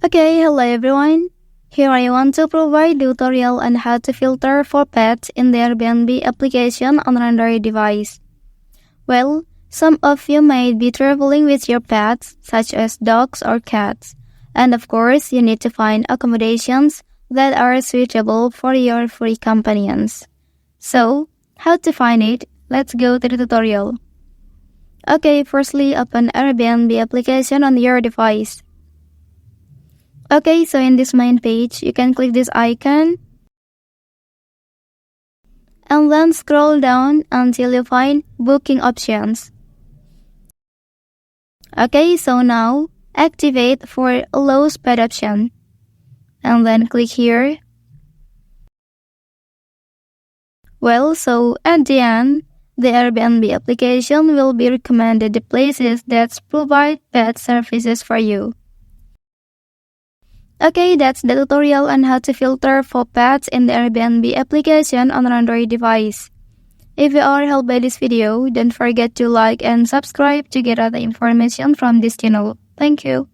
Okay, hello everyone. Here I want to provide tutorial on how to filter for pets in the Airbnb application on Android device. Well, some of you might be traveling with your pets, such as dogs or cats. And of course, you need to find accommodations that are suitable for your furry companions. So, how to find it? Let's go to the tutorial. Okay, firstly, open Airbnb application on your device. Okay, so in this main page, you can click this icon and then scroll down until you find booking options. Okay, so now activate for allow pet option and then click here. Well, so at the end, the Airbnb application will be recommended the places that provide pet services for you. Okay, that's the tutorial on how to filter for pets in the Airbnb application on an Android device. If you are helped by this video, don't forget to like and subscribe to get other information from this channel. Thank you.